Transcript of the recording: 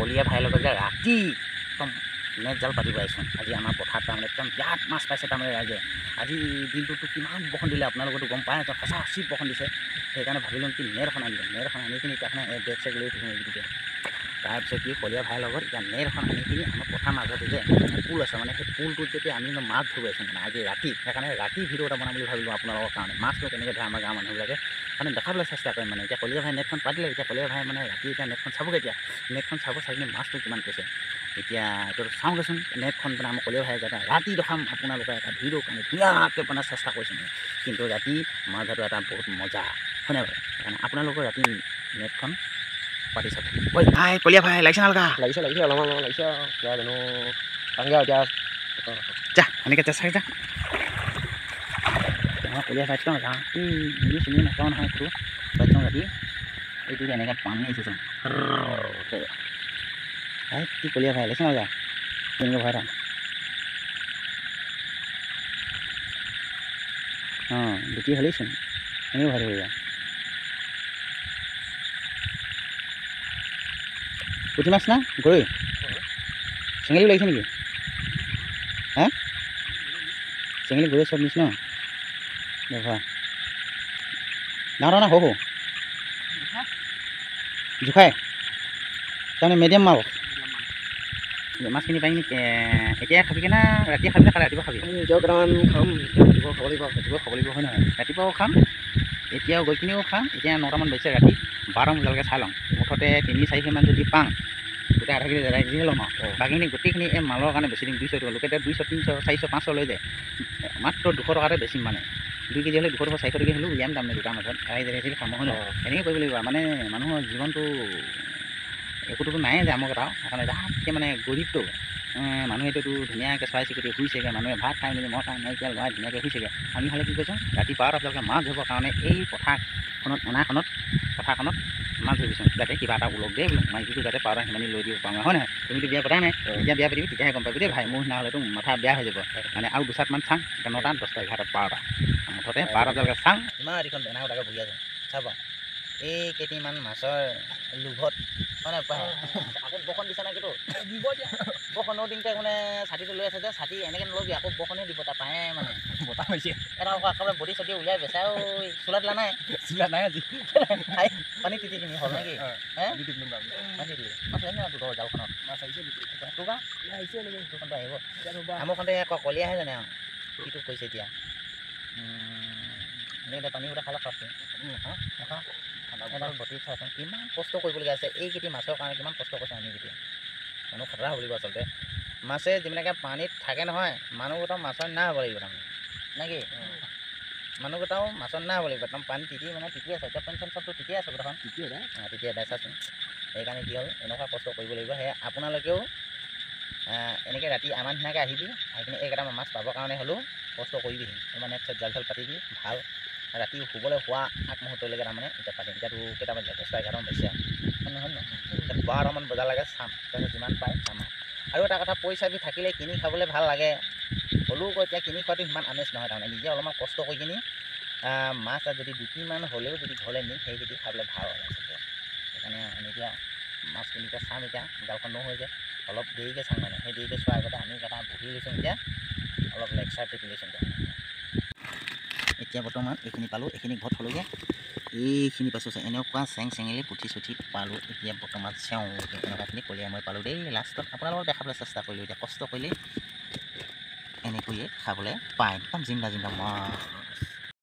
কলীয়া ভাইৰ লগত যে ৰাতি একদম নেট জাল পাতিব আহিছোঁ। আজি আমাৰ পথাৰত তাৰমানে একদম বিৰাট মাছ পাইছে তাৰমানে ৰাইজে। আজি দিনটোতো কিমান বৰষুণ দিলে আপোনালোকেতো গম পায়, সঁচা চিপ বৰষুণ দিছে। সেইকাৰণে ভাবিলোঁ কি নেট এখন আনিলোঁ। নেট এখন আনি কিনি তাৰমানে বেগ চেগ লৈ থাকিম এইকেইদিনতে। তাৰপিছত কি কলীয়া ভাইৰ লগত এতিয়া নেট এখন আনি কিনি আমাৰ পথাৰ মাজতে যে পুল আছে, মানে সেই পুলটোত যেতিয়া আমি মাছ ধৰি আছোঁ মানে আজি ৰাতি, সেইকাৰণে ৰাতি ভিডিঅ' এটা বনাম বুলি ভাবিলোঁ আপোনালোকৰ কাৰণে। মাছটো কেনেকৈ ধৰে আমাৰ গাঁৱৰ মানুহবিলাকে মানে দেখাবলৈ চেষ্টা কৰিম মানে। এতিয়া কলীয়া ভাই নেটখন পাতিলে, এতিয়া কলীয়া ভাই মানে ৰাতি এতিয়া নেটখন চাবগৈ। এতিয়া নেটখন চাব, চাই কিনে মাছটো কিমান কৈছে এতিয়া এইটো চাওঁগৈচোন নেটখন মানে আমাৰ কলীয়া ভাই এটা ৰাতি দেখাম আপোনালোকে এটা ভিডিঅ' কাৰণে ধুনীয়াকৈ বনাৰ চেষ্টা কৰিছোঁ। কিন্তু ৰাতি মাছ ধৰাটো এটা বহুত মজা হয়নে বাৰু? সেইকাৰণে আপোনালোকৰ ৰাতি নেটখন পাতি চাব। ঐ ভাই কলীয়া ভাই লাগিছে নালগা? লাগিছে অলপমান লাগিছে আৰু কিয় জানো টাংগে এতিয়া যা এনেকৈ চেষ্টা যা। মই কলীয়া ভাই একদম যাওঁ এই চিনি নাপাওঁ নহয় এইটো বাইক ৰাতি এইটো এনেকৈ পানী আহিছে ভাই কি কলীয়া ভাই লাগিছে নালগা? তেনেকৈ ভয় থাক। অঁ দুটি হ'লেইচোন এনেকৈ ভয় থাকিব। পুঠি মাছ না গৰৈ? চেঙেলী লাগিছে নেকি? হা চেঙেলী গৰৈ চব নিচিনা ভয় ডাঙৰ ডাঙৰ সৰু জোখাই তাৰমানে মিডিয়াম মাল মাছখিনি পাই কিনি এতিয়াই খাবিগৈ না ৰাতিয়ে খাবি না ৰাতিপুৱা খাবি? এতিয়াও কেইটামান খাম, ৰাতিপুৱা খাব লাগিব হয় নহয়? ৰাতিপুৱাও খাম, এতিয়াও গৈ কিনিও খাম। এতিয়া 9টামান বাজিছে ৰাতি, 12টামান বজালৈকে চাই লওঁ। মুঠতে 3-4 মান যদি পাওঁ গোটেই আধা কেজি ৰাইজে ল'ম আৰু বাকীখিনি গোটেইখিনি এই মালৰ কাৰণে বেছি দিম। 200 লোকে এতিয়া 200, 300, 400, 500 লৈ যায়, মাত্ৰ 200 টকাতে বেছিম মানে। 2 কেজি হ'লে 200 টকা 400 টকা হ'লেও উলিয়াম তাৰমানে দুটা মাছত ৰাইজে খাম হয় নহয়? এনেকৈ কৰিব লাগিব মানে। মানুহৰ জীৱনটো একোটোতো নাই যে আমক এটাও, সেইকাৰণে যাতকৈ মানে গৰীবটো মানুহেতো ধুনীয়াকৈ চৰাই চিৰিকটি শুইছেগৈ, মানুহে ভাত খাই মেলি মদ খাই নাইকিয়া লৰাই ধুনীয়াকৈ শুইছেগৈ। আমি হ'লে কি কৈছোঁ ৰাতি 12টা বজালৈকে মাছ ধৰিবৰ কাৰণে এই পথাৰখনত মাছ ধৰিছোঁ, যাতে কিবা এটা ওলক দেই বোলো মাইকীটো যাতে পাউডাৰ সিমানি লৈ দিব পাৰোঁ হয় নহয়? তুমিতো বিয়া পতা নাই, এতিয়া বিয়া পাতিবি তেতিয়াহে গম পাবি দেই ভাই। মোৰ সিদিনা হ'লেতো মাথা বেয়া হৈ যাব মানে। আৰু 2-7 চাং 9টা 10টা 11টা 12টা মুঠতে 12টা বজালৈকে চাং। ইমান ৰাতিখন বেনা গোটাকৈ বহি আছে চাব এই কেইটিমান মাছৰ লোভত মানে আকৌ বৰষুণ দিছে নাই কিন্তু দিব দিয়া বৰষুণৰ দিনতে মানে ছাতিটো লৈ আছে যে ছাতি এনেকৈ নল'বি আকৌ বৰষুণে দিব তাৰ পায়ে মানে বতাহ হৈছে এটা একেবাৰে বডি চটি উলিয়াই বেচা চোলা দিলা নাই? চোলা নাই আজি পানী তিতি কিনি হ'ল নেকি? তোৰ জালখনত মাছ আহিছে তোৰখনটো আহিব আমৰখনতে আকৌ কলীয়াহে জানে আৰু কিটো কৈছে এতিয়া এতিয়া পানী গোটা খালে খাওকচোন এডাল বটি চাওঁচোন কিমান কষ্ট কৰিবলগীয়া আছে এইকেইটি মাছৰ কাৰণে। কিমান কষ্ট কৰিছে আমি কেতিয়া মানুহ খতৰা হ'ব লাগিব আচলতে। মাছে যিবিলাকে পানীত থাকে নহয় মানুহকেইটাও মাছৰ নিচিনা হ'ব লাগিব তাৰমানে নে কি? মানুহকেইটাও মাছৰ নিচিনা হ'ব লাগিব একদম পানী তিতি মানে তিতি আছে। এতিয়া পেঞ্চন চবটো তিতি আছে গোটেইখন তিতি এদাই চাচোন। সেইকাৰণে কি হ'ল এনেকুৱা কষ্ট কৰিব লাগিব। সেয়ে আপোনালোকেও এনেকৈ ৰাতি আমাৰ নিচিনাকৈ আহিবি, আহি কিনে এইকেইটামান মাছ পাবৰ কাৰণে হ'লেও কষ্ট কৰিবি। মানে জাল চাল পাতিবি ভাল ৰাতি শুবলৈ হোৱা আগমুহূৰ্তলৈকে তাৰমানে এতিয়া পাতিম। এতিয়াতো কেইটামান বাজিছে 11টামান বাজিছে নহয় নহয় 12টামান বজালৈকে চাম, তাৰপিছত যিমান পায় চাম আৰু এটা কথা পইচাবি থাকিলে কিনি খাবলৈ ভাল লাগে হ'লেও আকৌ এতিয়া কিনি খোৱাটো সিমান আমেজ নহয় তাৰমানে। নিজে অলপমান কষ্ট কৰি কিনি মাছ যদি 2-3 হ'লেও যদি ঘৰলৈ নি সেইকেইটি খাবলৈ ভাল হয় আচলতে। সেইকাৰণে আমি এতিয়া মাছখিনিকে চাম। এতিয়া জালখন নহৈ যে অলপ দেৰিকৈ চাম মানে। সেই দেৰিকৈ চোৱাৰ আগতে আমি এটা বহি লৈছোঁ এতিয়া অলপ লেকচাৰ টিপি লৈছোঁ এতিয়া বৰ্তমান এইখিনি পালোঁ, এইখিনি ঘৰত থ'লোগৈ। এইখিনি পাইছোঁ এনেকুৱা চেঙেলী পুঠি চুঠি পালোঁ। এতিয়া বৰ্তমান এনেকুৱাখিনি কলীয়া মই পালোঁ দেই। লাষ্টত আপোনালোকক দেখাবলৈ চেষ্টা কৰিলোঁ। এতিয়া কষ্ট কৰিলে এনেকৈয়ে খাবলৈ পায় একদম জিন্দা মাছ।